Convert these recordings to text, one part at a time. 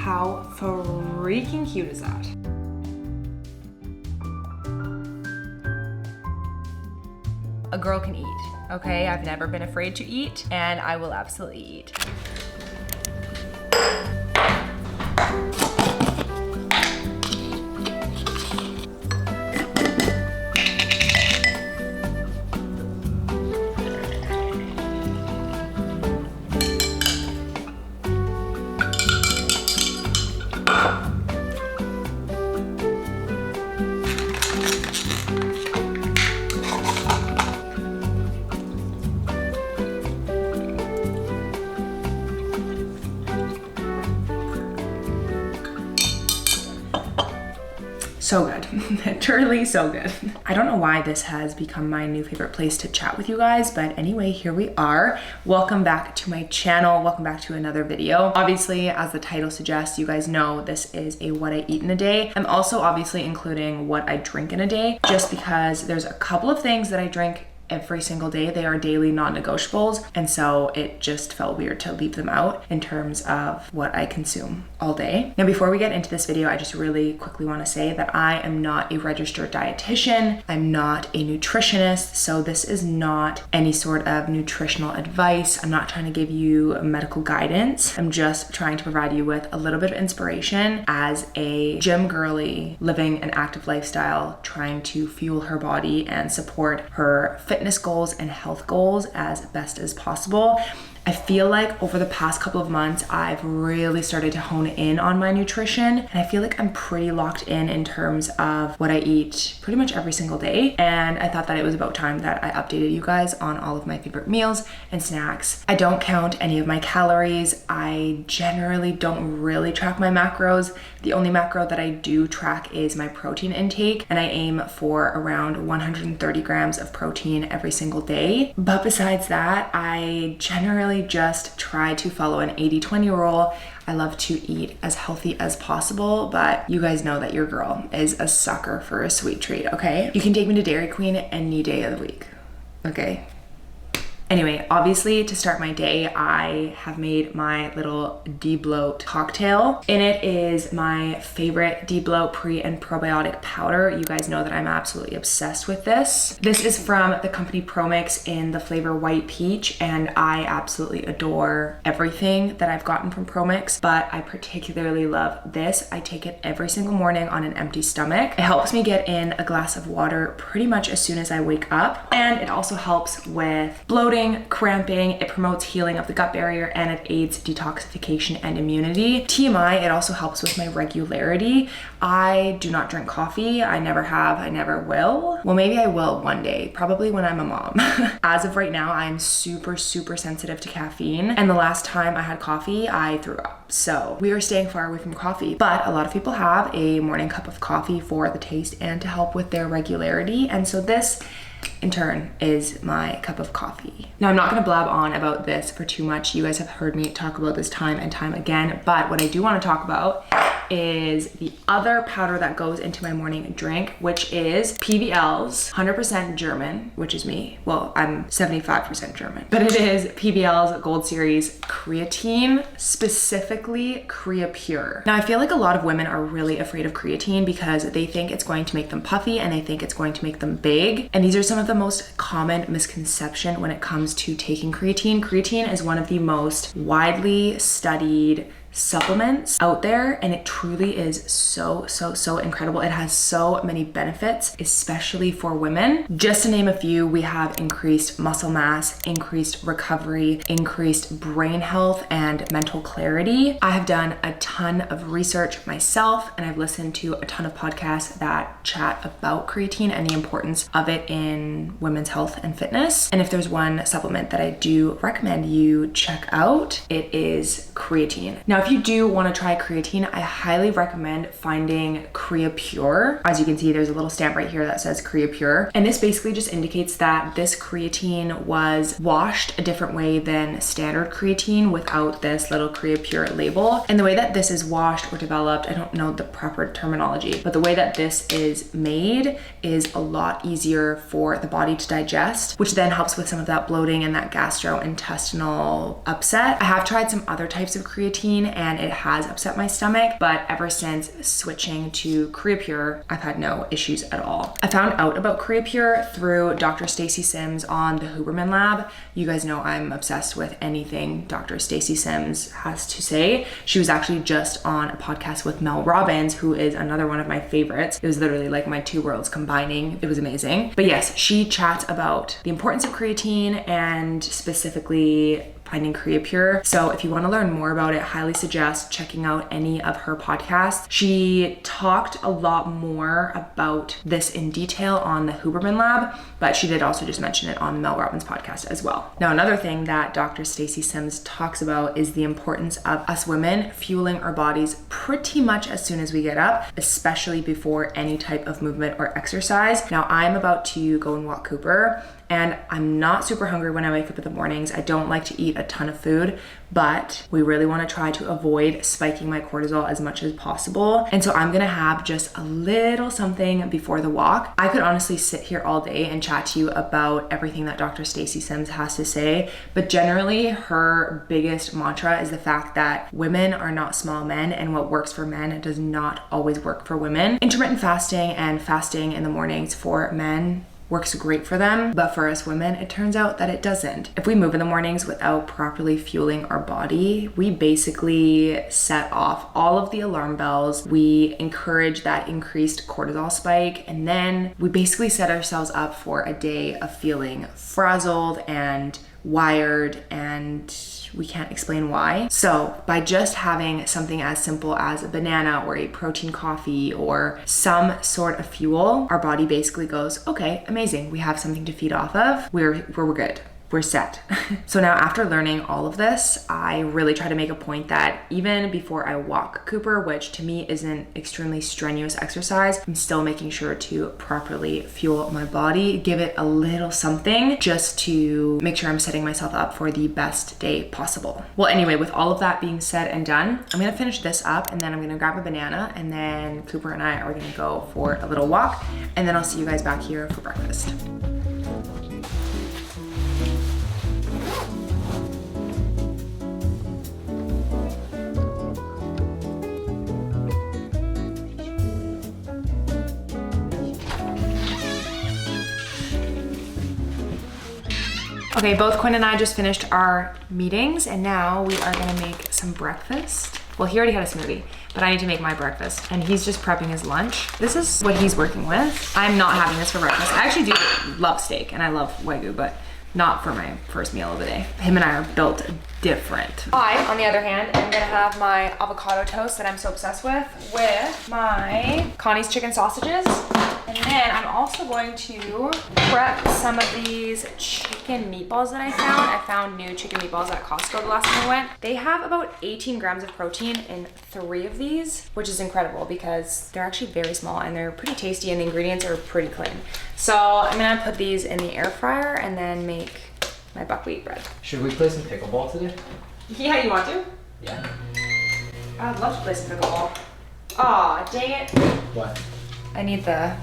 How freaking cute is that? A girl can eat, okay? I've never been afraid to eat, and I will absolutely eat. So good, truly so good. I don't know why this has become my new favorite place to chat with you guys, but anyway, here we are. Welcome back to my channel. Welcome back to another video. Obviously, as the title suggests, you guys know this is a what I eat in a day. I'm also obviously including what I drink in a day, just because there's a couple of things that I drink every single day. They are daily non-negotiables, and so it just felt weird to leave them out in terms of what I consume all day. Now, before we get into this video, I just really quickly want to say that I am not a registered dietitian. I'm not a nutritionist, so this is not any sort of nutritional advice. I'm not trying to give you medical guidance. I'm just trying to provide you with a little bit of inspiration as a gym girly living an active lifestyle, trying to fuel her body and support her fitness goals and health goals as best as possible. I feel like over the past couple of months, I've really started to hone in on my nutrition, and I feel like I'm pretty locked in terms of what I eat pretty much every single day. And I thought that it was about time that I updated you guys on all of my favorite meals and snacks. I don't count any of my calories. I generally don't really track my macros. The only macro that I do track is my protein intake, and I aim for around 130 grams of protein every single day. But besides that, I generally just try to follow an 80-20 rule. I love to eat as healthy as possible, but you guys know that your girl is a sucker for a sweet treat, okay? You can take me to Dairy Queen any day of the week, okay? Anyway, obviously to start my day, I have made my little de-bloat cocktail. In it is my favorite de-bloat pre and probiotic powder. You guys know that I'm absolutely obsessed with this. This is from the company ProMix in the flavor White Peach, and I absolutely adore everything that I've gotten from ProMix, but I particularly love this. I take it every single morning on an empty stomach. It helps me get in a glass of water pretty much as soon as I wake up, and it also helps with bloating, cramping, it promotes healing of the gut barrier, and it aids detoxification and immunity. TMI, it also helps with my regularity. I do not drink coffee. I never have, I never will. Well, maybe I will one day, probably when I'm a mom. As of right now, I'm super sensitive to caffeine, and the last time I had coffee, I threw up. So we are staying far away from coffee, but a lot of people have a morning cup of coffee for the taste and to help with their regularity, and so this in turn is my cup of coffee. Now, I'm not gonna blab on about this for too much. You guys have heard me talk about this time and time again, but what I do wanna talk about is the other powder that goes into my morning drink, which is PBL's 100% German, which is me. Well, I'm 75% German, but it is PBL's Gold Series creatine, specifically CreaPure. Now, I feel like a lot of women are really afraid of creatine because they think it's going to make them puffy and they think it's going to make them big. And these are some of the most common misconception when it comes to taking creatine. Creatine is one of the most widely studied supplements out there, and it truly is so incredible. It has so many benefits, especially for women. Just to name a few, we have increased muscle mass, increased recovery, increased brain health, and mental clarity. I have done a ton of research myself, and I've listened to a ton of podcasts that chat about creatine and the importance of it in women's health and fitness. And if there's one supplement that I do recommend you check out, it is creatine. Now, if you do want to try creatine, I highly recommend finding CreaPure. As you can see, there's a little stamp right here that says CreaPure. And this basically just indicates that this creatine was washed a different way than standard creatine without this little CreaPure label. And the way that this is washed or developed, I don't know the proper terminology, but the way that this is made is a lot easier for the body to digest, which then helps with some of that bloating and that gastrointestinal upset. I have tried some other types of creatine, and it has upset my stomach, but ever since switching to Creapure, I've had no issues at all. I found out about Creapure through Dr. Stacy Sims on the Huberman Lab. You guys know I'm obsessed with anything Dr. Stacy Sims has to say. She was actually just on a podcast with Mel Robbins, who is another one of my favorites. It was literally like my two worlds combining. It was amazing. But yes, she chats about the importance of creatine and specifically finding Creapure. So if you want to learn more about it, highly suggest checking out any of her podcasts. She talked a lot more about this in detail on the Huberman Lab, but she did also just mention it on Mel Robbins' podcast as well. Now, another thing that Dr. Stacy Sims talks about is the importance of us women fueling our bodies pretty much as soon as we get up, especially before any type of movement or exercise. Now, I'm about to go and walk Cooper, and I'm not super hungry when I wake up in the mornings. I don't like to eat a ton of food, but we really want to try to avoid spiking my cortisol as much as possible. And so I'm gonna have just a little something before the walk. I could honestly sit here all day and chat to you about everything that Dr. Stacy Sims has to say, but generally her biggest mantra is the fact that women are not small men, and what works for men does not always work for women. Intermittent fasting and fasting in the mornings for men works great for them, but for us women, it turns out that it doesn't. If we move in the mornings without properly fueling our body, we basically set off all of the alarm bells. We encourage that increased cortisol spike, and then we basically set ourselves up for a day of feeling frazzled and wired, and we can't explain why. So by just having something as simple as a banana or a protein coffee or some sort of fuel, our body basically goes, okay, amazing, we have something to feed off of, we're good. We're set. So now after learning all of this, I really try to make a point that even before I walk Cooper, which to me isn't extremely strenuous exercise, I'm still making sure to properly fuel my body, give it a little something just to make sure I'm setting myself up for the best day possible. Well, anyway, with all of that being said and done, I'm gonna finish this up and then I'm gonna grab a banana, and then Cooper and I are gonna go for a little walk, and then I'll see you guys back here for breakfast. Okay, both Quinn and I just finished our meetings, and now we are gonna make some breakfast. Well, he already had a smoothie, but I need to make my breakfast, and he's just prepping his lunch. This is what he's working with. I'm not having this for breakfast. I actually do love steak, and I love Wagyu, but not for my first meal of the day. Him and I are built different. I, on the other hand, am gonna have my avocado toast that I'm so obsessed with my Connie's chicken sausages. And then I'm also going to prep some of these chicken meatballs that I found. I found new chicken meatballs at Costco the last time I went. They have about 18 grams of protein in 3 of these, which is incredible because they're actually very small and they're pretty tasty, and the ingredients are pretty clean. So I'm gonna put these in the air fryer and then make my buckwheat bread. Should we play some pickleball today? Yeah, you want to? Yeah. I'd love to play some pickleball. Aw, dang it. What? I need the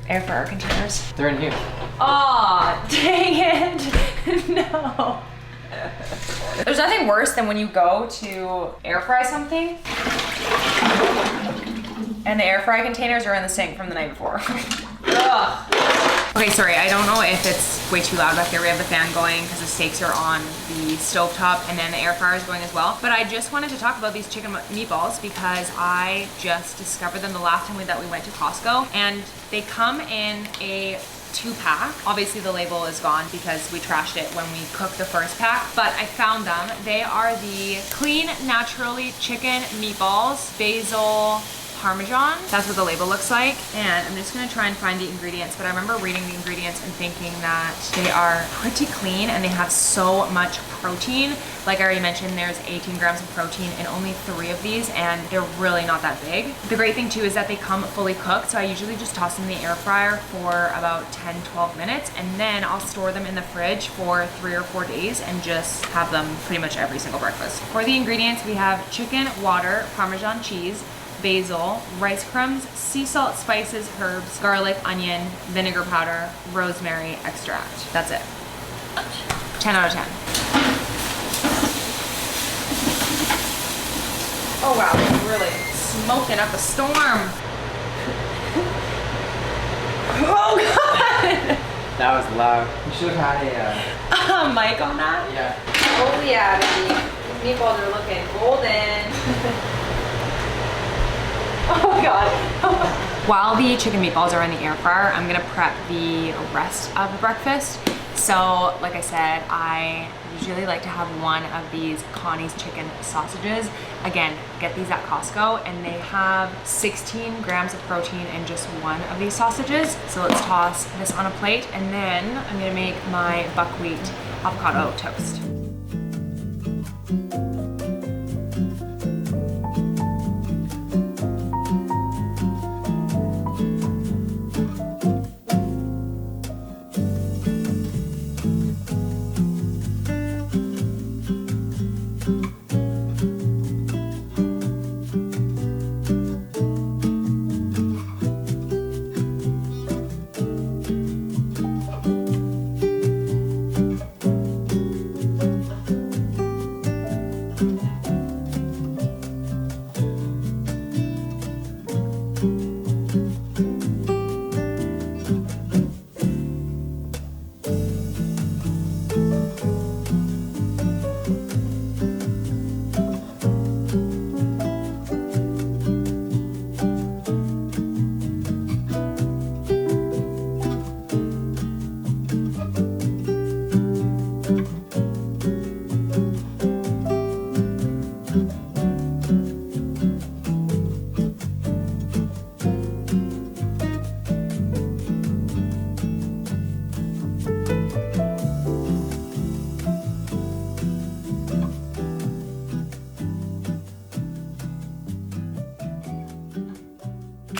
air fryer containers. They're in here. Aw, dang it. No. There's nothing worse than when you go to air fry something and the air fry containers are in the sink from the night before. Ugh. Okay, sorry, I don't know if it's way too loud back there. We have the fan going because the steaks are on the stovetop and then the air fryer is going as well. But I just wanted to talk about these chicken meatballs because I just discovered them the last time that we went to Costco, and they come in a 2-pack. Obviously the label is gone because we trashed it when we cooked the first pack, but I found them. They are the Clean Naturally Chicken Meatballs, Basil, Parmesan. That's what the label looks like. And I'm just gonna try and find the ingredients, but I remember reading the ingredients and thinking that they are pretty clean and they have so much protein. Like I already mentioned, there's 18 grams of protein in only 3 of these, and they're really not that big. The great thing too is that they come fully cooked, so I usually just toss them in the air fryer for about 10-12 minutes, and then I'll store them in the fridge for 3 or 4 days and just have them pretty much every single breakfast. For the ingredients, we have chicken, water, Parmesan cheese, basil, rice crumbs, sea salt, spices, herbs, garlic, onion, vinegar powder, rosemary extract. That's it. 10 out of 10. Oh wow, it's really smoking up a storm. Oh god! That was loud. You should have had A mic on that? yeah. Oh yeah, baby. These meatballs are looking golden. Oh god. While the chicken meatballs are in the air fryer, I'm gonna prep the rest of the breakfast. So, like I said, I usually like to have one of these Connie's chicken sausages. Again, get these at Costco, and they have 16 grams of protein in just one of these sausages. So let's toss this on a plate, and then I'm gonna make my buckwheat avocado toast.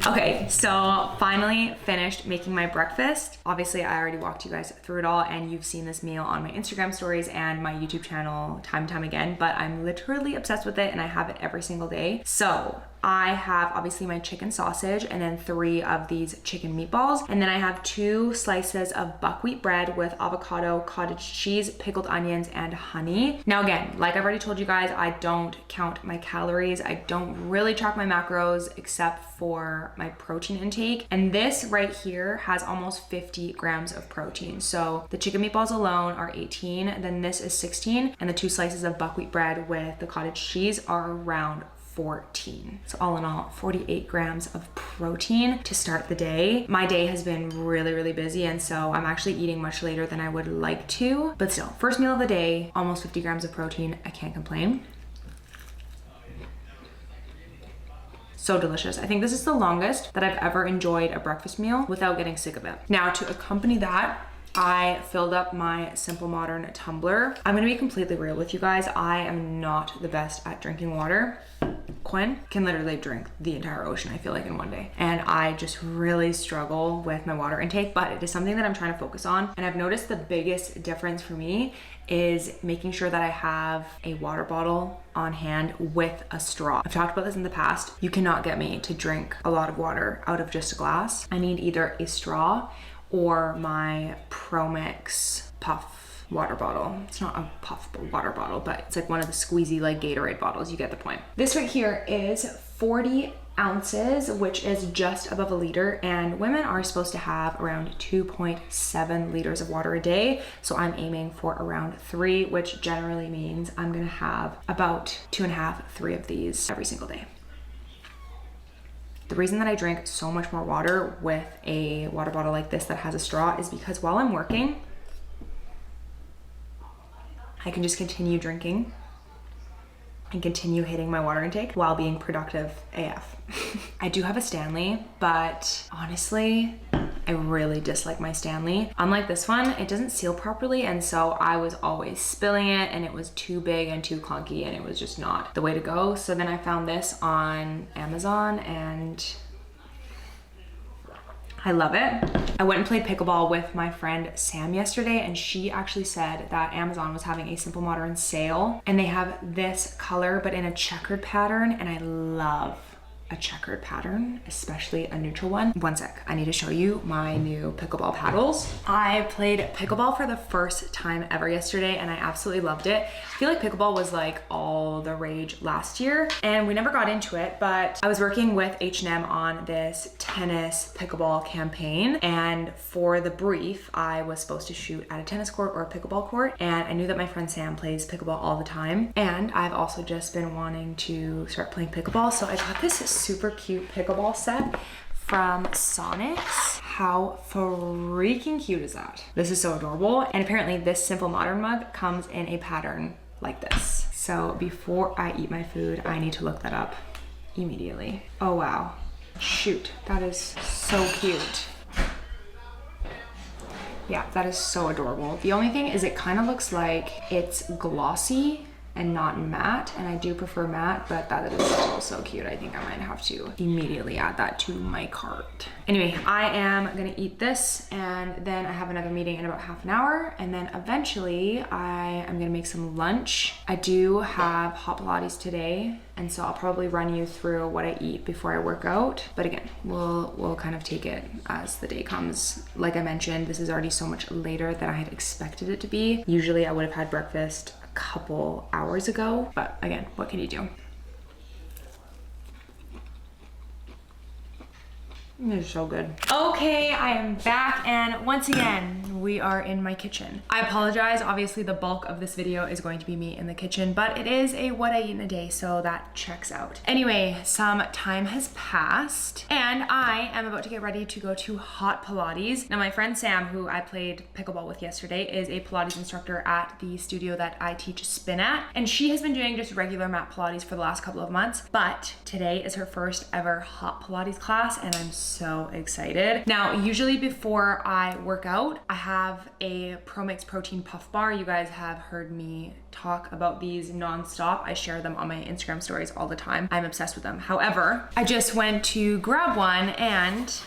Okay, so finally finished making my breakfast. Obviously, I already walked you guys through it all, and you've seen this meal on my Instagram stories and my YouTube channel time and time again, but I'm literally obsessed with it and I have it every single day. So I have obviously my chicken sausage and then 3 of these chicken meatballs. And then I have 2 slices of buckwheat bread with avocado, cottage cheese, pickled onions, and honey. Now again, like I've already told you guys, I don't count my calories. I don't really track my macros except for my protein intake. And this right here has almost 50 grams of protein. So the chicken meatballs alone are 18, then this is 16, and the 2 slices of buckwheat bread with the cottage cheese are around 14. So all in all, 48 grams of protein to start the day. My day has been really, really busy, and so I'm actually eating much later than I would like to. But still, first meal of the day, almost 50 grams of protein. I can't complain. So delicious. I think this is the longest that I've ever enjoyed a breakfast meal without getting sick of it. Now, to accompany that, I filled up my Simple Modern tumbler. I'm gonna be completely real with you guys. I am not the best at drinking water. Quinn can literally drink the entire ocean, I feel like, in one day. And I just really struggle with my water intake, but it is something that I'm trying to focus on. And I've noticed the biggest difference for me is making sure that I have a water bottle on hand with a straw. I've talked about this in the past. You cannot get me to drink a lot of water out of just a glass. I need either a straw or my ProMix puff water bottle. It's not a puff water bottle, but it's like one of the squeezy like Gatorade bottles. You get the point. This right here is 40 ounces, which is just above a liter, and women are supposed to have around 2.7 liters of water a day. So I'm aiming for around 3, which generally means I'm gonna have about 2.5, 3 of these every single day. The reason that I drink so much more water with a water bottle like this that has a straw is because while I'm working, I can just continue drinking and continue hitting my water intake while being productive AF. I do have a Stanley, but honestly, I really dislike my Stanley. Unlike this one, it doesn't seal properly, and so I was always spilling it, and it was too big and too clunky, and it was just not the way to go. So then I found this on Amazon, and I love it. I went and played pickleball with my friend Sam yesterday, and she actually said that Amazon was having a Simple Modern sale, and they have this color but in a checkered pattern, and I love a checkered pattern, especially a neutral one. One sec, I need to show you my new pickleball paddles. I played pickleball for the first time ever yesterday and I absolutely loved it. I feel like pickleball was like all the rage last year and we never got into it, but I was working with H&M on this tennis pickleball campaign, and for the brief, I was supposed to shoot at a tennis court or a pickleball court, and I knew that my friend Sam plays pickleball all the time, and I've also just been wanting to start playing pickleball, so I got this super cute pickleball set from Sonics. How freaking cute is that? This is so adorable, and apparently this Simple Modern mug comes in a pattern like this. So before I eat my food, I need to look that up immediately. Oh wow, shoot, that is so cute. Yeah, that is so adorable. The only thing is it kind of looks like it's glossy and not matte, and I do prefer matte, but that is still so cute. I think I might have to immediately add that to my cart. Anyway, I am gonna eat this, and then I have another meeting in about half an hour, and then eventually I am gonna make some lunch. I do have hot Pilates today, and so I'll probably run you through what I eat before I work out. But again, we'll kind of take it as the day comes. Like I mentioned, this is already so much later than I had expected it to be. Usually I would have had breakfast couple hours ago, but again, what can you do? It's so good. Okay, I am back, and once again, we are in my kitchen. I apologize, obviously the bulk of this video is going to be me in the kitchen, but it is a what I eat in a day, so that checks out. Anyway, some time has passed, and I am about to get ready to go to hot Pilates. Now my friend Sam, who I played pickleball with yesterday, is a Pilates instructor at the studio that I teach spin at, and she has been doing just regular mat Pilates for the last couple of months, but today is her first ever hot Pilates class, and I'm so excited. Now, usually before I work out, I have a Pro Mix protein puff bar. You guys have heard me talk about these nonstop. I share them on my Instagram stories all the time. I'm obsessed with them. However, I just went to grab one and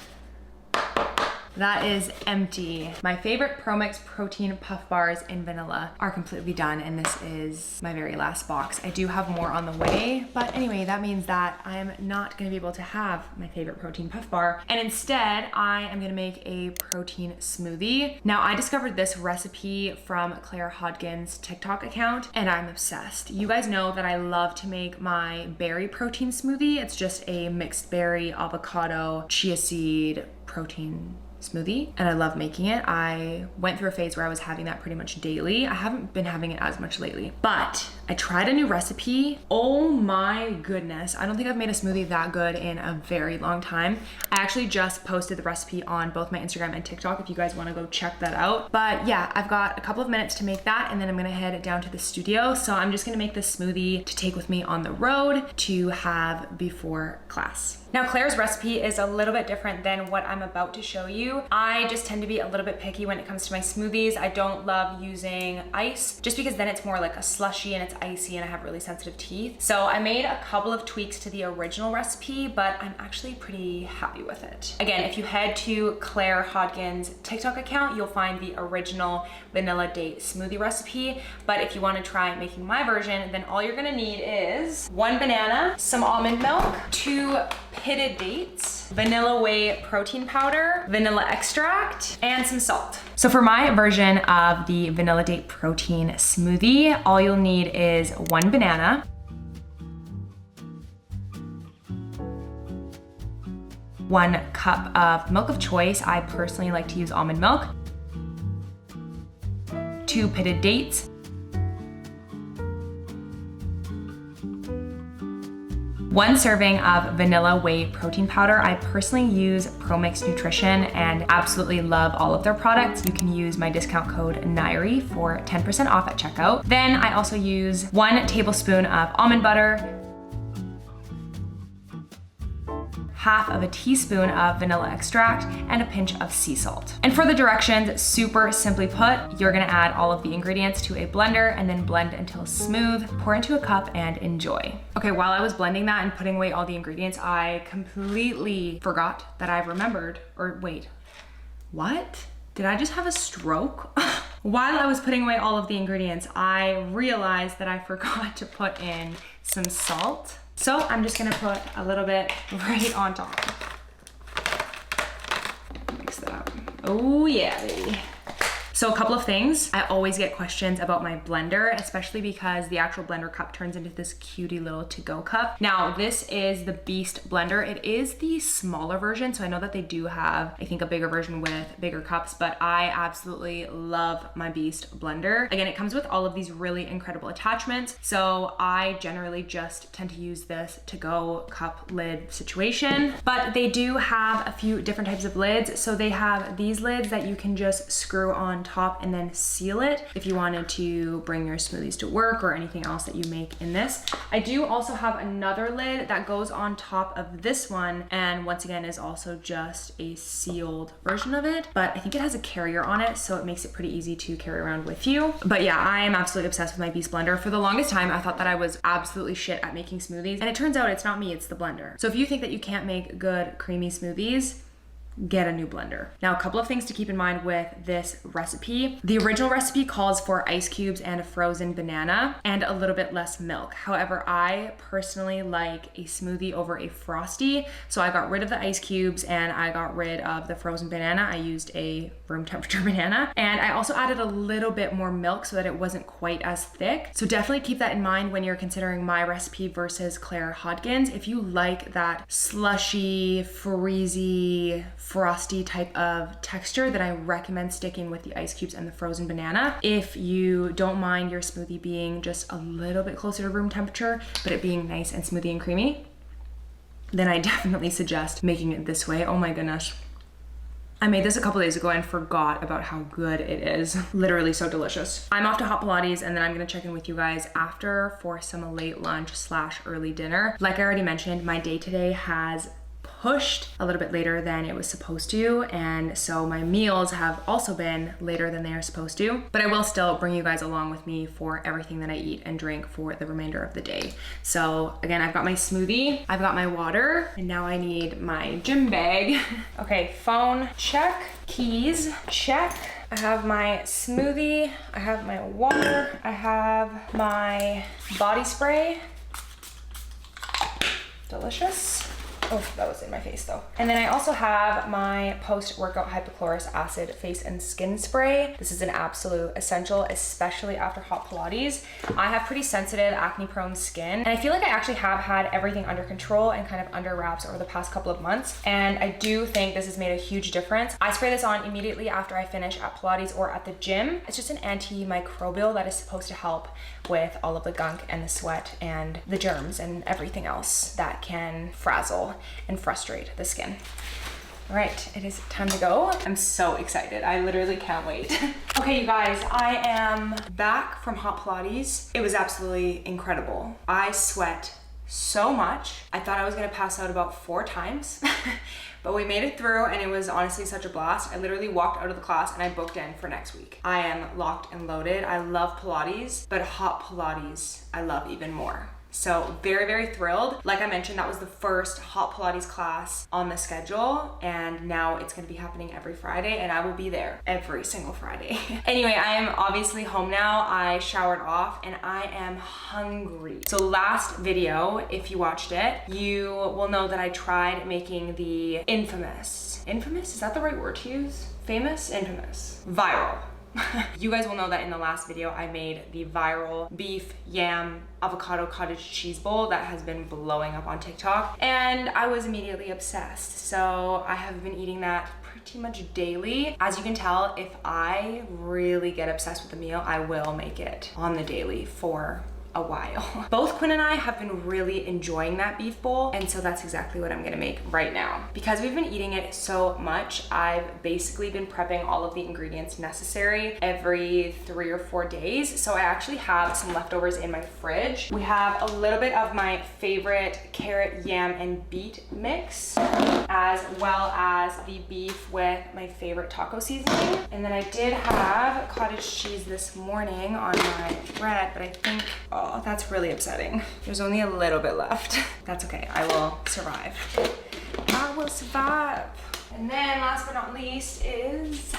that is empty. My favorite Pro Mix protein puff bars in vanilla are completely done, and this is my very last box. I do have more on the way, but anyway, that means that I'm not gonna be able to have my favorite protein puff bar, and instead I am gonna make a protein smoothie. Now, I discovered this recipe from Claire Hodgkin's TikTok account, and I'm obsessed. You guys know that I love to make my berry protein smoothie. It's just a mixed berry, avocado, chia seed, protein smoothie, and I love making it. I went through a phase where I was having that pretty much daily. I haven't been having it as much lately, but I tried a new recipe. Oh my goodness. I don't think I've made a smoothie that good in a very long time. I actually just posted the recipe on both my Instagram and TikTok if you guys want to go check that out. But yeah, I've got a couple of minutes to make that, and then I'm gonna head down to the studio. So I'm just gonna make this smoothie to take with me on the road to have before class. Now, Claire's recipe is a little bit different than what I'm about to show you. I just tend to be a little bit picky when it comes to my smoothies. I don't love using ice just because then it's more like a slushy and it's icy and I have really sensitive teeth. So I made a couple of tweaks to the original recipe, but I'm actually pretty happy with it. Again, if you head to Claire Hodgkin's TikTok account, you'll find the original vanilla date smoothie recipe. But if you want to try making my version, then all you're gonna need is 1 banana, some almond milk, 2 pitted dates, vanilla whey protein powder, vanilla extract, and some salt. So for my version of the vanilla date protein smoothie, all you'll need is 1 banana, 1 cup of milk of choice. I personally like to use almond milk, 2 pitted dates, 1 serving of vanilla whey protein powder. I personally use Pro Mix Nutrition and absolutely love all of their products. You can use my discount code nairee for 10% off at checkout. Then I also use 1 tablespoon of almond butter, 1/2 teaspoon of vanilla extract, and a pinch of sea salt. And for the directions, super simply put, you're gonna add all of the ingredients to a blender and then blend until smooth, pour into a cup, and enjoy. Okay, while I was blending that and putting away all the ingredients, I completely forgot that I remembered, or wait, what? Did I just have a stroke? While I was putting away all of the ingredients, I realized that I forgot to put in some salt. So I'm just gonna put a little bit right on top. Mix that up. Oh yeah, baby. So a couple of things. I always get questions about my blender, especially because the actual blender cup turns into this cutie little to-go cup. Now, this is the Beast blender. It is the smaller version, so I know that they do have, I think, a bigger version with bigger cups, but I absolutely love my Beast blender. Again, it comes with all of these really incredible attachments, so I generally just tend to use this to-go cup lid situation. But they do have a few different types of lids. So they have these lids that you can just screw on top and then seal it if you wanted to bring your smoothies to work or anything else that you make in this. I do also have another lid that goes on top of this one, and once again is also just a sealed version of it, but I think it has a carrier on it, so it makes it pretty easy to carry around with you. But yeah, I am absolutely obsessed with my Beast blender. For the longest time, I thought that I was absolutely shit at making smoothies, and it turns out it's not me, it's the blender. So if you think that you can't make good creamy smoothies, get a new blender. Now, a couple of things to keep in mind with this recipe. The original recipe calls for ice cubes and a frozen banana and a little bit less milk. However, I personally like a smoothie over a frosty, so I got rid of the ice cubes and I got rid of the frozen banana. I used a room temperature banana, and I also added a little bit more milk so that it wasn't quite as thick. So definitely keep that in mind when you're considering my recipe versus Claire Hodgkin's. If you like that slushy, freezy, frosty type of texture, then I recommend sticking with the ice cubes and the frozen banana. If you don't mind your smoothie being just a little bit closer to room temperature, but it being nice and smoothie and creamy, then I definitely suggest making it this way. Oh my goodness. I made this a couple days ago and forgot about how good it is. Literally so delicious. I'm off to Hot Pilates, and then I'm gonna check in with you guys after for some late lunch / early dinner. Like I already mentioned, my day today has pushed a little bit later than it was supposed to, and so my meals have also been later than they are supposed to, but I will still bring you guys along with me for everything that I eat and drink for the remainder of the day. So again, I've got my smoothie, I've got my water, and now I need my gym bag. Okay, phone check, keys check. I have my smoothie, I have my water, I have my body spray. Delicious. Oh, that was in my face though. And then I also have my post-workout hypochlorous acid face and skin spray. This is an absolute essential, especially after Hot Pilates. I have pretty sensitive acne-prone skin, and I feel like I actually have had everything under control and kind of under wraps over the past couple of months. And I do think this has made a huge difference. I spray this on immediately after I finish at Pilates or at the gym. It's just an antimicrobial that is supposed to help with all of the gunk and the sweat and the germs and everything else that can frazzle and frustrate the skin. All right, it is time to go. I'm so excited. I literally can't wait. Okay, you guys, I am back from Hot Pilates. It was absolutely incredible. I sweat so much. I thought I was gonna pass out about 4 times. But we made it through, and it was honestly such a blast. I literally walked out of the class and I booked in for next week. I am locked and loaded. I love Pilates, but Hot Pilates I love even more. So very, very thrilled. Like I mentioned, that was the first Hot Pilates class on the schedule, and now it's gonna be happening every Friday, and I will be there every single Friday. Anyway, I am obviously home now. I showered off and I am hungry. So last video, if you watched it, you will know that I tried making the infamous, is that the right word to use? Famous? Infamous. Viral. You guys will know that in the last video I made the viral beef, yam, avocado cottage cheese bowl that has been blowing up on TikTok, and I was immediately obsessed. So I have been eating that pretty much daily. As you can tell, if I really get obsessed with a meal, I will make it on the daily for a while. Both Quinn and I have been really enjoying that beef bowl, and so that's exactly what I'm gonna make right now. Because we've been eating it so much, I've basically been prepping all of the ingredients necessary every 3 or 4 days. So I actually have some leftovers in my fridge. We have a little bit of my favorite carrot, yam, and beet mix, as well as the beef with my favorite taco seasoning. And then I did have cottage cheese this morning on my bread, but I think, oh, that's really upsetting. There's only a little bit left. That's okay, I will survive. I will survive. And then last but not least is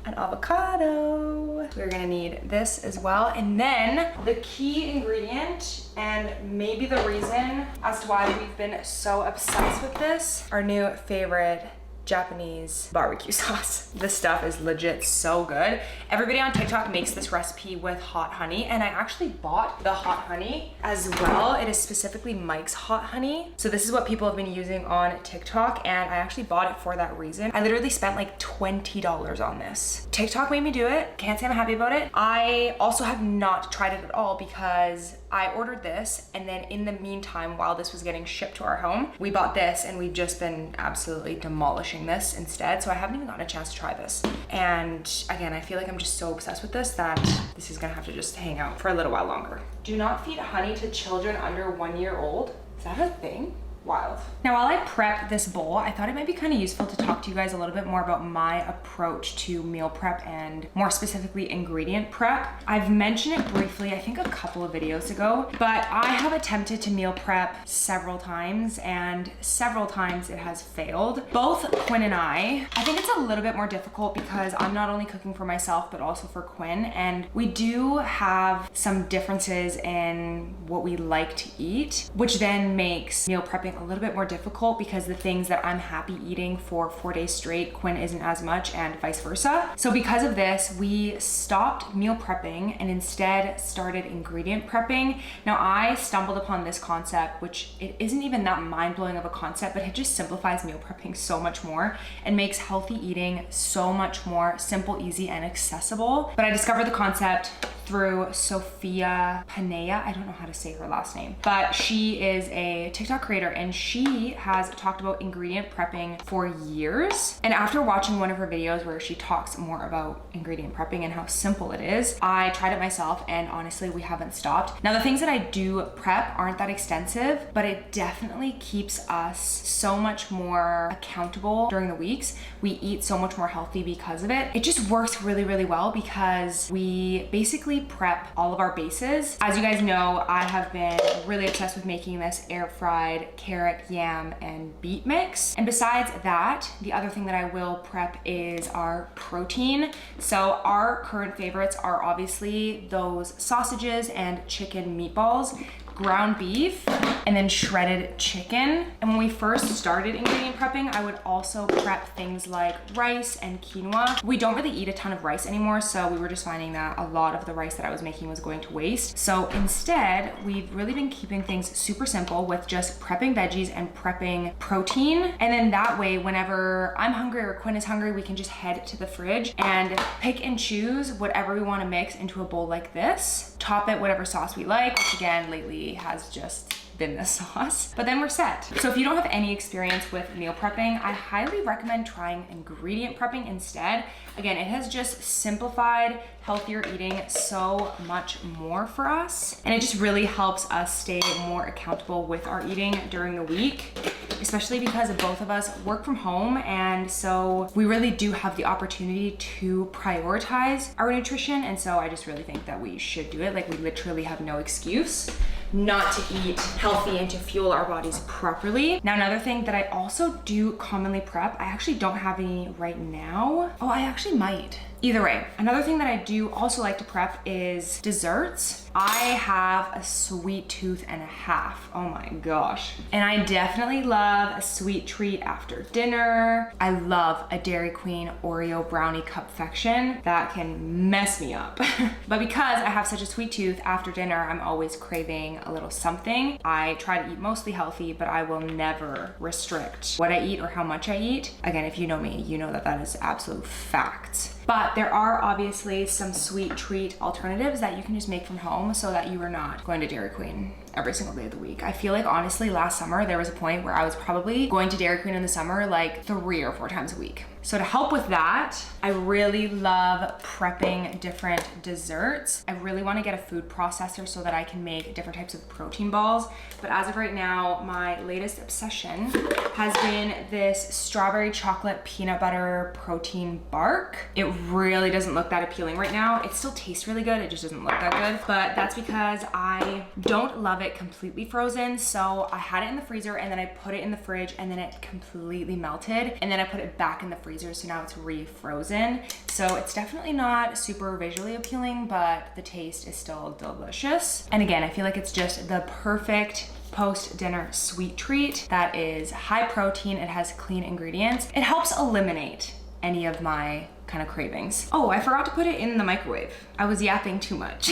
an avocado. We're gonna need this as well. And then the key ingredient, and maybe the reason as to why we've been so obsessed with this, our new favorite Japanese barbecue sauce. This stuff is legit so good. Everybody on TikTok makes this recipe with hot honey, and I actually bought the hot honey as well. It is specifically Mike's hot honey. So this is what people have been using on TikTok, and I actually bought it for that reason. I literally spent like $20 on this. TikTok made me do it. Can't say I'm happy about it. I also have not tried it at all because I ordered this, and then in the meantime, while this was getting shipped to our home, we bought this, and we've just been absolutely demolishing this instead. So I haven't even gotten a chance to try this. And again, I feel like I'm just so obsessed with this that this is gonna have to just hang out for a little while longer. Do not feed honey to children under 1 year old. Is that a thing? Wild. Now, while I prep this bowl, I thought it might be kind of useful to talk to you guys a little bit more about my approach to meal prep and more specifically ingredient prep. I've mentioned it briefly, I think a couple of videos ago, but I have attempted to meal prep several times, and several times it has failed. Both Quinn and I think it's a little bit more difficult because I'm not only cooking for myself, but also for Quinn, and we do have some differences in what we like to eat, which then makes meal prepping a little bit more difficult because the things that I'm happy eating for 4 days straight, Quinn isn't as much, and vice versa. So because of this, we stopped meal prepping and instead started ingredient prepping. Now, I stumbled upon this concept, which it isn't even that mind-blowing of a concept, but it just simplifies meal prepping so much more and makes healthy eating so much more simple, easy, and accessible. But I discovered the concept through Sophia Panea. I don't know how to say her last name, but she is a TikTok creator, and she has talked about ingredient prepping for years. And after watching one of her videos where she talks more about ingredient prepping and how simple it is, I tried it myself, and honestly, we haven't stopped. Now, the things that I do prep aren't that extensive, but it definitely keeps us so much more accountable during the weeks. We eat so much more healthy because of it. It just works really, really well because we basically prep all of our bases. As you guys know, I have been really obsessed with making this air fried carrot, yam, and beet mix. And besides that, the other thing that I will prep is our protein. So our current favorites are obviously those sausages and chicken meatballs, ground beef, and then shredded chicken. And when we first started ingredient prepping, I would also prep things like rice and quinoa. We don't really eat a ton of rice anymore, so we were just finding that a lot of the rice that I was making was going to waste. So instead, we've really been keeping things super simple with just prepping veggies and prepping protein. And then that way, whenever I'm hungry or Quinn is hungry, we can just head to the fridge and pick and choose whatever we want to mix into a bowl like this. Top it whatever sauce we like, which again, lately has just been this sauce, but then we're set. So if you don't have any experience with meal prepping, I highly recommend trying ingredient prepping instead. Again, it has just simplified healthier eating so much more for us, and it just really helps us stay more accountable with our eating during the week, especially because both of us work from home, and so we really do have the opportunity to prioritize our nutrition. And so I just really think that we should do it. Like, we literally have no excuse not to eat healthy and to fuel our bodies properly. Now, another thing that I also do commonly prep, I actually don't have any right now. Oh, I actually might. Either way, another thing that I do also like to prep is desserts. I have a sweet tooth and a half. Oh my gosh. And I definitely love a sweet treat after dinner. I love a Dairy Queen Oreo brownie cupfection. That can mess me up. But because I have such a sweet tooth after dinner, I'm always craving a little something. I try to eat mostly healthy, but I will never restrict what I eat or how much I eat. Again, if you know me, you know that that is absolute fact. But there are obviously some sweet treat alternatives that you can just make from home so that you are not going to Dairy Queen every single day of the week. I feel like honestly last summer there was a point where I was probably going to Dairy Queen in the summer like 3 or 4 times a week. So to help with that, I really love prepping different desserts. I really want to get a food processor so that I can make different types of protein balls. But as of right now, my latest obsession has been this strawberry chocolate peanut butter protein bark. It really doesn't look that appealing right now. It still tastes really good, it just doesn't look that good. But that's because I don't love it completely frozen. So I had it in the freezer and then I put it in the fridge and then it completely melted. And then I put it back in the freezer freezer, so now it's refrozen. So it's definitely not super visually appealing, but the taste is still delicious. And again, I feel like it's just the perfect post-dinner sweet treat that is high protein. It has clean ingredients. It helps eliminate any of my kind of cravings. Oh, I forgot to put it in the microwave. I was yapping too much.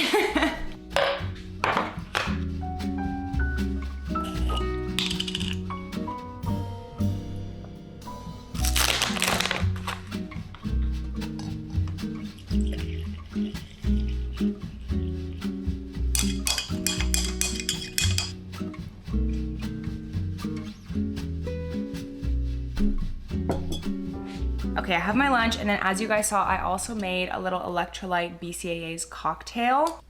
Okay, I have my lunch, and then as you guys saw, I also made a little electrolyte BCAAs cocktail.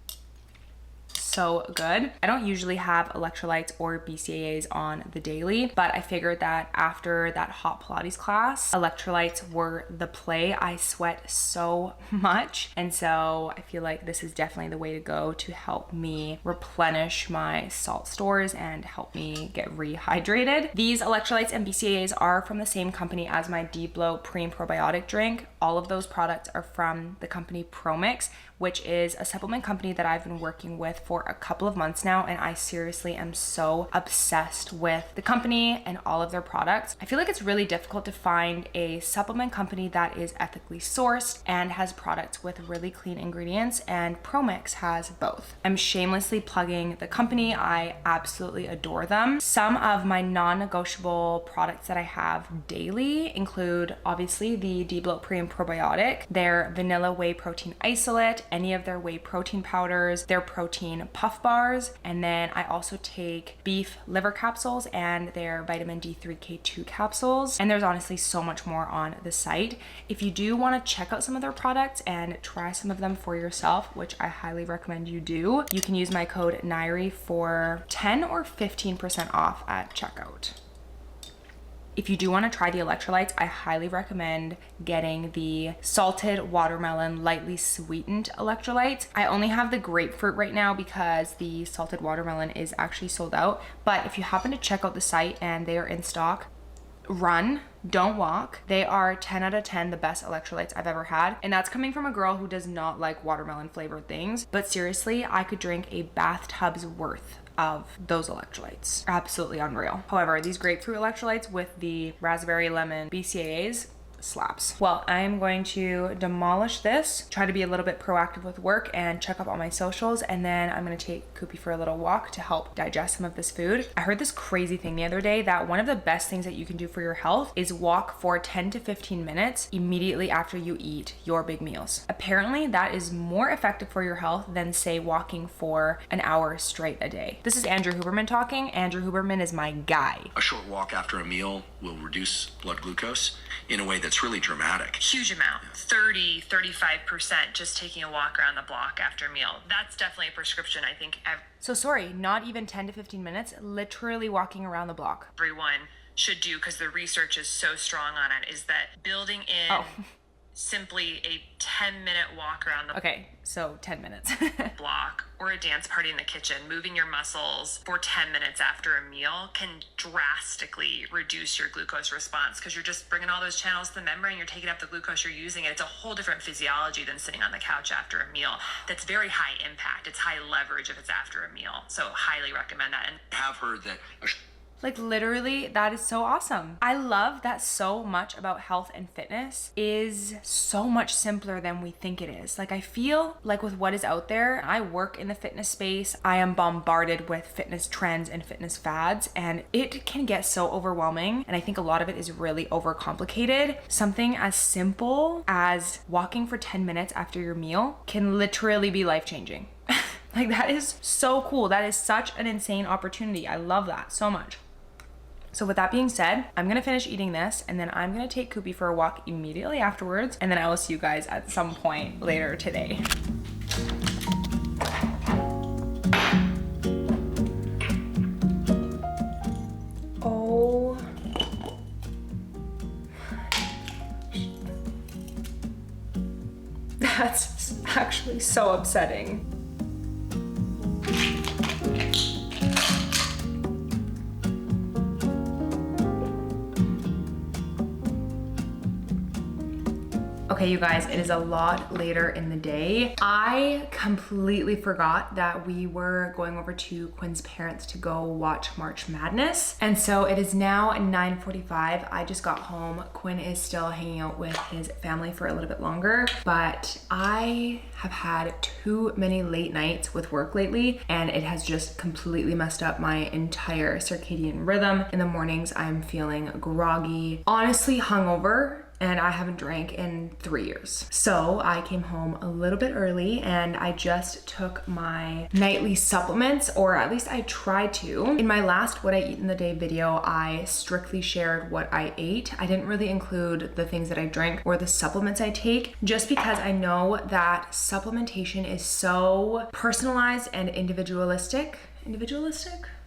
So good. I don't usually have electrolytes or BCAAs on the daily, but I figured that after that hot Pilates class, electrolytes were the play. I sweat so much, and so I feel like this is definitely the way to go to help me replenish my salt stores and help me get rehydrated. These electrolytes and BCAAs are from the same company as my Deep Blow Pre and Probiotic drink. All of those products are from the company ProMix, which is a supplement company that I've been working with for a couple of months now, and I seriously am so obsessed with the company and all of their products. I feel like it's really difficult to find a supplement company that is ethically sourced and has products with really clean ingredients, and ProMix has both. I'm shamelessly plugging the company. I absolutely adore them. Some of my non-negotiable products that I have daily include obviously the Deep Blow Pre and Probiotic, their vanilla whey protein isolate, any of their whey protein powders, their protein puff bars, and then I also take beef liver capsules and their vitamin D3K2 capsules. And there's honestly so much more on the site. If you do want to check out some of their products and try some of them for yourself, which I highly recommend you do, you can use my code nairee for 10 or 15% off at checkout. If you do want to try the electrolytes, I highly recommend getting the salted watermelon lightly sweetened electrolytes. I only have the grapefruit right now because the salted watermelon is actually sold out. But if you happen to check out the site and they are in stock, run, don't walk. They are 10 out of 10 the best electrolytes I've ever had. And that's coming from a girl who does not like watermelon flavored things. But seriously, I could drink a bathtub's worth of those electrolytes. Absolutely unreal. However, these grapefruit electrolytes with the raspberry lemon BCAAs slaps. Well, I'm going to demolish this, try to be a little bit proactive with work and check up on my socials, and then I'm gonna take Koopy for a little walk to help digest some of this food. I heard this crazy thing the other day that one of the best things that you can do for your health is walk for 10 to 15 minutes immediately after you eat your big meals. Apparently that is more effective for your health than say walking for an hour straight a day. This is Andrew Huberman talking. Andrew Huberman is my guy. A short walk after a meal will reduce blood glucose in a way that's really dramatic. Huge amount, 30-35% just taking a walk around the block after a meal. That's definitely a prescription, I think So sorry, not even 10 to 15 minutes, literally walking around the block. everyone should do, because the research is so strong on it, is that building in simply a 10-minute walk around the Okay, so 10 minutes. block or a dance party in the kitchen, moving your muscles for 10 minutes after a meal can drastically reduce your glucose response, because you're just bringing all those channels to the membrane, you're taking up the glucose, you're using it. It's a whole different physiology than sitting on the couch after a meal. That's very high impact. It's high leverage if it's after a meal. So highly recommend that. And I have heard that Like literally, that is so awesome. I love that so much about health and fitness is so much simpler than we think it is. Like I feel like with what is out there, I work in the fitness space, I am bombarded with fitness trends and fitness fads, and it can get so overwhelming. And I think a lot of it is really overcomplicated. Something as simple as walking for 10 minutes after your meal can literally be life-changing. Like that is so cool. That is such an insane opportunity. I love that so much. So with that being said, I'm gonna finish eating this and then I'm gonna take Koopy for a walk immediately afterwards, and then I will see you guys at some point later today. Oh. That's actually so upsetting. Okay, you guys, it is a lot later in the day. I completely forgot that we were going over to Quinn's parents to go watch March Madness. And so it is now 9:45. I just got home. Quinn is still hanging out with his family for a little bit longer, but I have had too many late nights with work lately, and it has just completely messed up my entire circadian rhythm. In the mornings, I'm feeling groggy, honestly hungover, and I haven't drank in 3 years. So I came home a little bit early and I just took my nightly supplements, or at least I tried to. In my last What I Eat in the Day video, I strictly shared what I ate. I didn't really include the things that I drank or the supplements I take, just because I know that supplementation is so personalized and individualistic.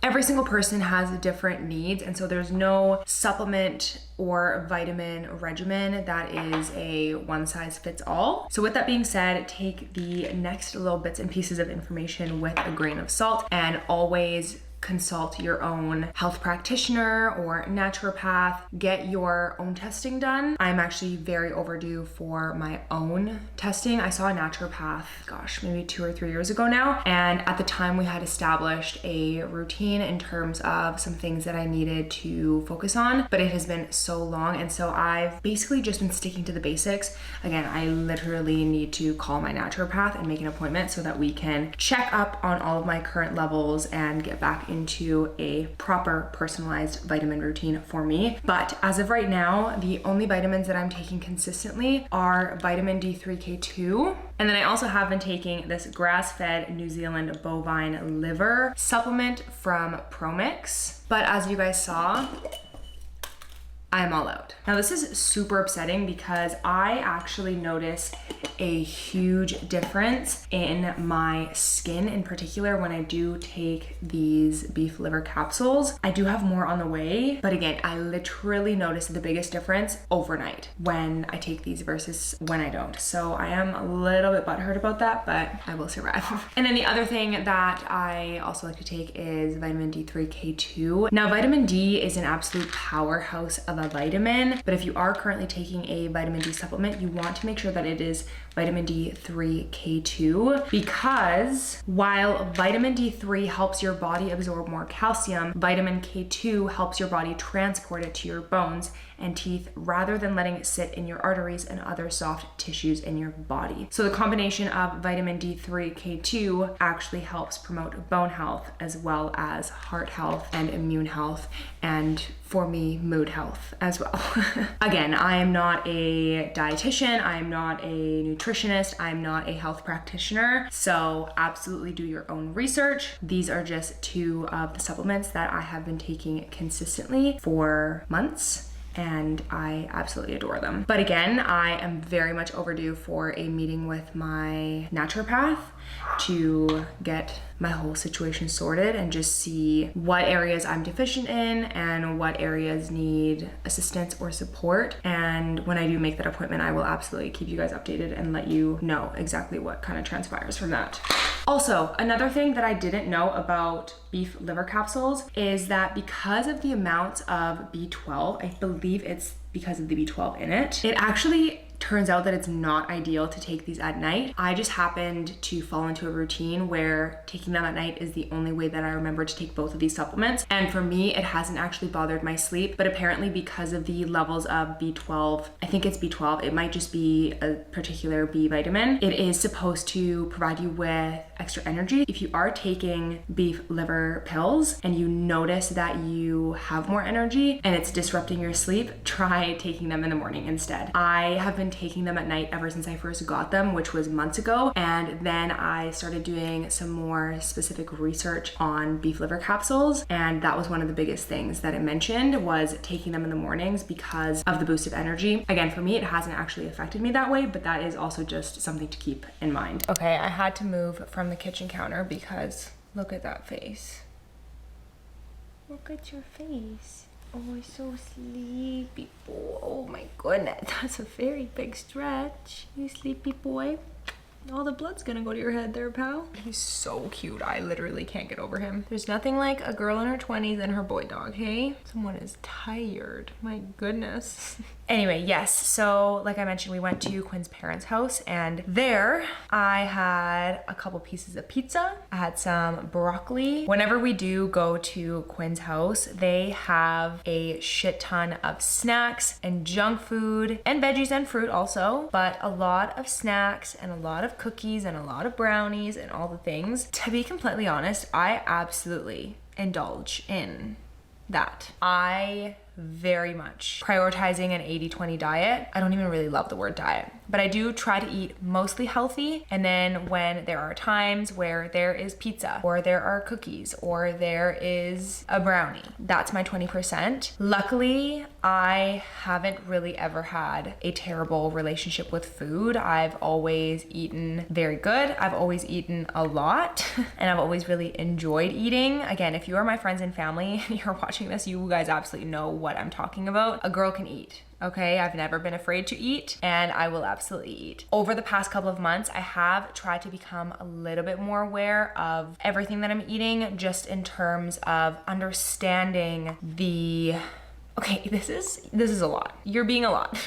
Every single person has different needs, and so there's no supplement or vitamin regimen that is a one size fits all. So with that being said, take the next little bits and pieces of information with a grain of salt, and always consult your own health practitioner or naturopath. Get your own testing done. I'm actually very overdue for my own testing. I saw a naturopath, gosh, maybe 2 or 3 years ago now. And at the time we had established a routine in terms of some things that I needed to focus on, but it has been so long. And so I've basically just been sticking to the basics. Again, I literally need to call my naturopath and make an appointment so that we can check up on all of my current levels and get back into a proper personalized vitamin routine for me. But as of right now, the only vitamins that I'm taking consistently are vitamin D3K2. And then I also have been taking this grass-fed New Zealand bovine liver supplement from Promix. But as you guys saw, I'm all out. Now this is super upsetting because I actually notice a huge difference in my skin, in particular when I do take these beef liver capsules. I do have more on the way, but again, I literally notice the biggest difference overnight when I take these versus when I don't. So I am a little bit butthurt about that, but I will survive. And then the other thing that I also like to take is vitamin D3K2. Now vitamin D is an absolute powerhouse of a vitamin, but if you are currently taking a vitamin D supplement, you want to make sure that it is vitamin D3K2, because while vitamin D3 helps your body absorb more calcium, vitamin K2 helps your body transport it to your bones and teeth rather than letting it sit in your arteries and other soft tissues in your body. So the combination of vitamin D3K2 actually helps promote bone health as well as heart health and immune health, and for me, mood health as well. Again, I am not a dietitian, I am not a nutritionist, I'm not a health practitioner, so absolutely do your own research. These are just 2 of the supplements that I have been taking consistently for months, and I absolutely adore them. But again, I am very much overdue for a meeting with my naturopath to get my whole situation sorted and just see what areas I'm deficient in and what areas need assistance or support. And when I do make that appointment, I will absolutely keep you guys updated and let you know exactly what kind of transpires from that. Also, another thing that I didn't know about beef liver capsules is that because of the amounts of B12, I believe it's because of the B12 in it, it actually turns out that it's not ideal to take these at night. I just happened to fall into a routine where taking them at night is the only way that I remember to take both of these supplements. And for me, it hasn't actually bothered my sleep, but apparently because of the levels of B12, I think it's B12, it might just be a particular B vitamin. It is supposed to provide you with extra energy. If you are taking beef liver pills and you notice that you have more energy and it's disrupting your sleep, try taking them in the morning instead. I have been taking them at night ever since I first got them, which was months ago. And then I started doing some more specific research on beef liver capsules. And that was one of the biggest things that it mentioned, was taking them in the mornings because of the boost of energy. Again, for me, it hasn't actually affected me that way, but that is also just something to keep in mind. Okay, I had to move from the kitchen counter because look at that face. Look at your face. Oh, I'm so sleepy boy. Oh my goodness, that's a very big stretch. You sleepy boy? All the blood's gonna go to your head there, pal. He's so cute. I literally can't get over him. There's nothing like a girl in her 20s and her boy dog, hey? Someone is tired. My goodness. Anyway, yes, so like I mentioned, we went to Quinn's parents' house, and there I had a couple pieces of pizza. I had some broccoli. Whenever we do go to Quinn's house, they have a shit ton of snacks and junk food and veggies and fruit also, but a lot of snacks and a lot of cookies and a lot of brownies and all the things. To be completely honest, I absolutely indulge in that. I very much prioritizing an 80-20 diet. I don't even really love the word diet, but I do try to eat mostly healthy. And then when there are times where there is pizza or there are cookies or there is a brownie, that's my 20%. Luckily, I haven't really ever had a terrible relationship with food. I've always eaten very good. I've always eaten a lot and I've always really enjoyed eating. Again, if you are my friends and family and you're watching this, you guys absolutely know what I'm talking about. A girl can eat. Okay, I've never been afraid to eat and I will absolutely eat. Over the past couple of months, I have tried to become a little bit more aware of everything that I'm eating, just in terms of understanding the, okay, this is a lot. You're being a lot.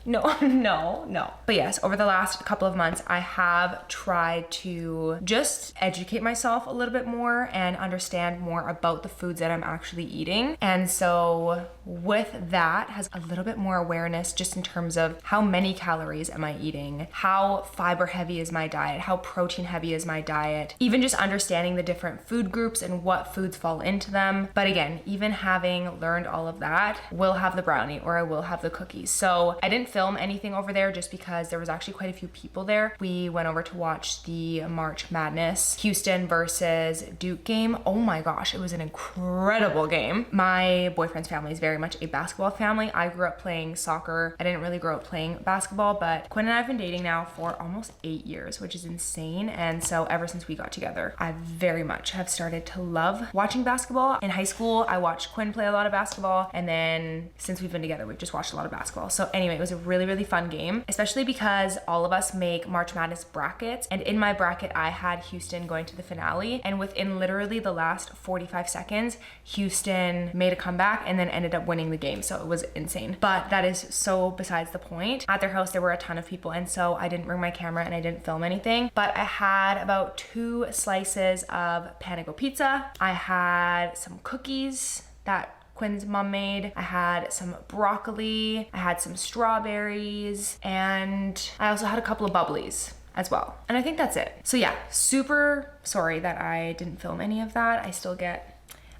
No. But yes, over the last couple of months, I have tried to just educate myself a little bit more and understand more about the foods that I'm actually eating. And so with that has a little bit more awareness just in terms of how many calories am I eating, how fiber heavy is my diet, how protein heavy is my diet, even just understanding the different food groups and what foods fall into them. But again, even having learned all of that, we'll have the brownie or I will have the cookies. So I didn't film anything over there just because there was actually quite a few people there. We went over to watch the March Madness Houston versus Duke game. Oh my gosh, it was an incredible game. My boyfriend's family is very much a basketball family. I grew up playing soccer. I didn't really grow up playing basketball, but Quinn and I have been dating now for almost 8 years, which is insane. And so ever since we got together, I very much have started to love watching basketball. In high school, I watched Quinn play a lot of basketball. And then since we've been together, we've just watched a lot of basketball. So anyway, it was a really fun game, especially because all of us make March Madness brackets. And in my bracket, I had Houston going to the finale. And within literally the last 45 seconds, Houston made a comeback and then ended up winning the game. So it was insane. But that is so besides the point. At their house, there were a ton of people. And so I didn't bring my camera and I didn't film anything. But I had about 2 slices of panago pizza. I had some cookies that Quinn's mom made. I had some broccoli, I had some strawberries, and I also had a couple of bubblies as well. And I think that's it. So yeah, super sorry that I didn't film any of that. I still get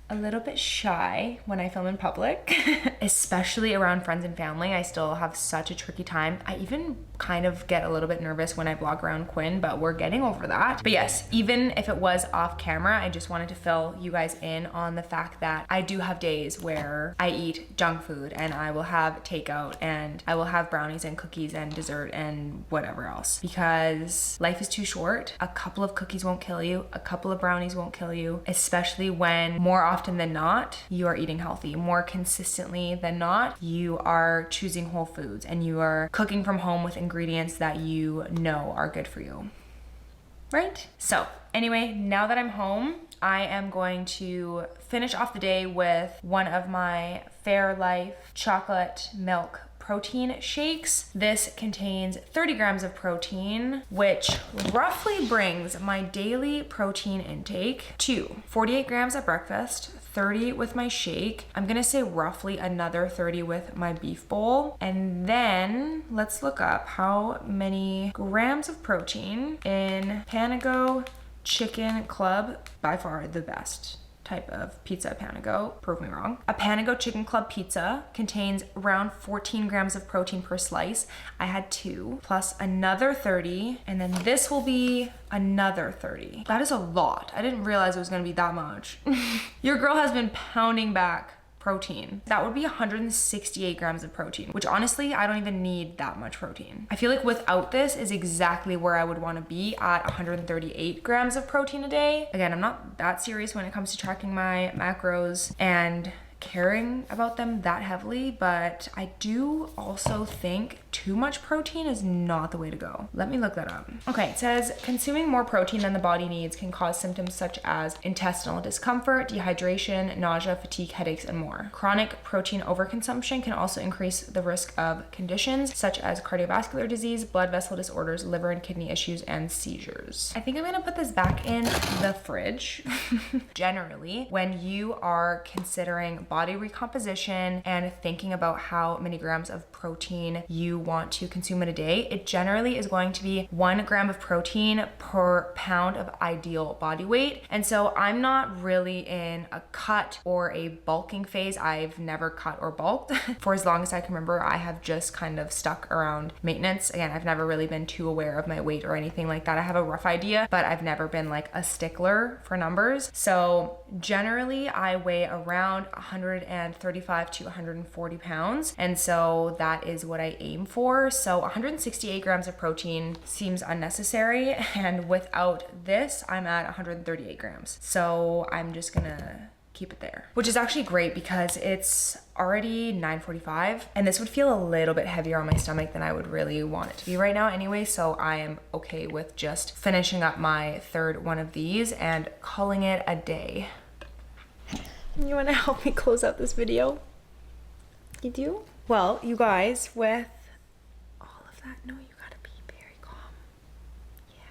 a little bit shy when I film in public, especially around friends and family. I still have such a tricky time. I even kind of get a little bit nervous when I vlog around Quinn, but we're getting over that. But yes, even if it was off camera, I just wanted to fill you guys in on the fact that I do have days where I eat junk food and I will have takeout and I will have brownies and cookies and dessert and whatever else, because life is too short. A couple of cookies won't kill you. A couple of brownies won't kill you, especially when more often than not, you are eating healthy. More consistently than not, you are choosing whole foods and you are cooking from home with ingredients that you know are good for you, right? So anyway, now that I'm home, I am going to finish off the day with one of my Fairlife chocolate milk protein shakes. This contains 30 grams of protein, which roughly brings my daily protein intake to 48 grams at breakfast, 30 with my shake. I'm gonna say roughly another 30 with my beef bowl. And then let's look up how many grams of protein in Panago Chicken Club, by far the best type of pizza, Panago, prove me wrong. A Panago Chicken Club pizza contains around 14 grams of protein per slice. I had 2 plus another 30, and then this will be another 30. That is a lot. I didn't realize it was gonna be that much. Your girl has been pounding back protein. That would be 168 grams of protein, which honestly, I don't even need that much protein. I feel like without this is exactly where I would want to be at 138 grams of protein a day. Again, I'm not that serious when it comes to tracking my macros, and caring about them that heavily, but I do also think too much protein is not the way to go. Let me look that up. Okay, it says consuming more protein than the body needs can cause symptoms such as intestinal discomfort, dehydration, nausea, fatigue, headaches, and more. Chronic protein overconsumption can also increase the risk of conditions such as cardiovascular disease, blood vessel disorders, liver and kidney issues, and seizures. I think I'm gonna put this back in the fridge. Generally, when you are considering body recomposition and thinking about how many grams of protein you want to consume in a day, it generally is going to be 1 gram of protein per pound of ideal body weight. And so I'm not really in a cut or a bulking phase. I've never cut or bulked. For as long as I can remember, I have just kind of stuck around maintenance. Again, I've never really been too aware of my weight or anything like that. I have a rough idea, but I've never been like a stickler for numbers. So generally I weigh around 135 to 140 pounds. And so that is what I aim for. So 168 grams of protein seems unnecessary. And without this, I'm at 138 grams. So I'm just gonna keep it there, which is actually great because it's already 9:45 and this would feel a little bit heavier on my stomach than I would really want it to be right now anyway. So I am okay with just finishing up my 3rd one of these and calling it a day. You want to help me close out this video? You do? Well, you guys, with all of that, no, you gotta be very calm. Yeah.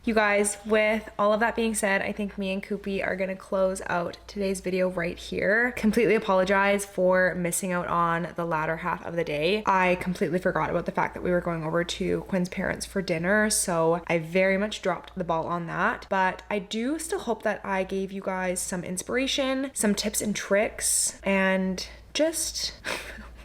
You guys, with all of that being said, I think me and Koopy are gonna close out today's video right here. Completely apologize for missing out on the latter half of the day. I completely forgot about the fact that we were going over to Quinn's parents for dinner, so I very much dropped the ball on that. But I do still hope that I gave you guys some inspiration, some tips and tricks, and just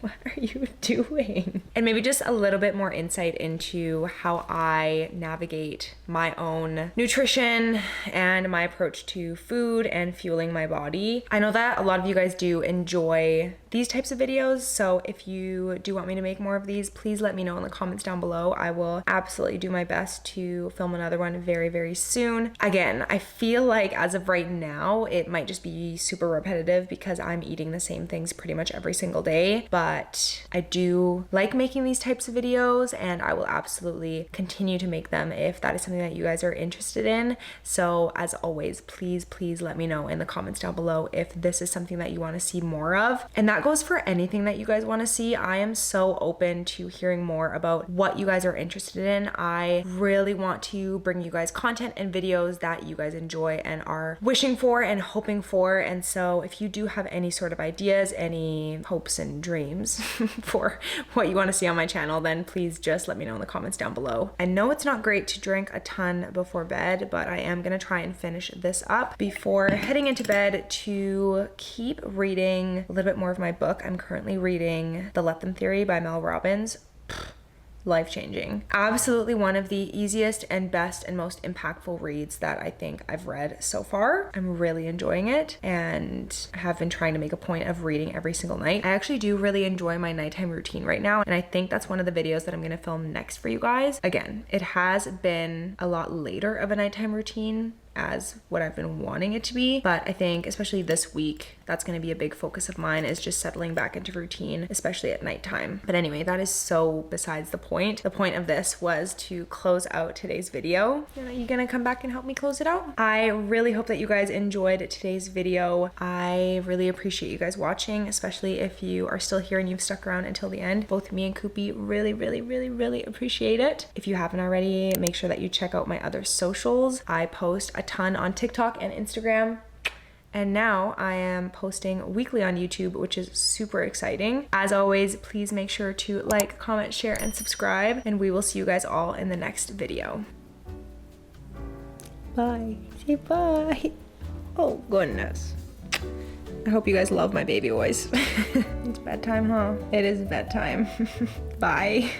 what are you doing? And maybe just a little bit more insight into how I navigate my own nutrition and my approach to food and fueling my body. I know that a lot of you guys do enjoy these types of videos, so if you do want me to make more of these, please let me know in the comments down below. I will absolutely do my best to film another one very, very soon. Again, I feel like as of right now, it might just be super repetitive because I'm eating the same things pretty much every single day, but I do like making these types of videos and I will absolutely continue to make them if that is something that you guys are interested in. So as always, please let me know in the comments down below if this is something that you want to see more of. And that goes for anything that you guys want to see. I am so open to hearing more about what you guys are interested in. I really want to bring you guys content and videos that you guys enjoy and are wishing for and hoping for. And so if you do have any sort of ideas, any hopes and dreams for what you want to see on my channel, then please just let me know in the comments down below. I know it's not great to drink a ton before bed, but I am going to try and finish this up before heading into bed to keep reading a little bit more of my book. I'm currently reading The Let Them Theory by Mel Robbins. Life-changing. Absolutely one of the easiest and best and most impactful reads that I think I've read so far. I'm really enjoying it and have been trying to make a point of reading every single night. I actually do really enjoy my nighttime routine right now, and I think that's one of the videos that I'm gonna film next for you guys. Again, it has been a lot later of a nighttime routine as what I've been wanting it to be, but I think especially this week that's going to be a big focus of mine, is just settling back into routine, especially at nighttime. But anyway, that is so besides the point. The point of this was to close out today's video. Are you gonna come back and help me close it out? I really hope that you guys enjoyed today's video. I really appreciate you guys watching, especially if you are still here and you've stuck around until the end. Both me and Koopy really appreciate it. If you haven't already, make sure that you check out my other socials. I post a ton on TikTok and Instagram. And now I am posting weekly on YouTube, which is super exciting. As always, please make sure to like, comment, share, and subscribe. And we will see you guys all in the next video. Bye. Say bye. Oh, goodness. I hope you guys love my baby voice. It's bedtime, huh? It is bedtime. Bye.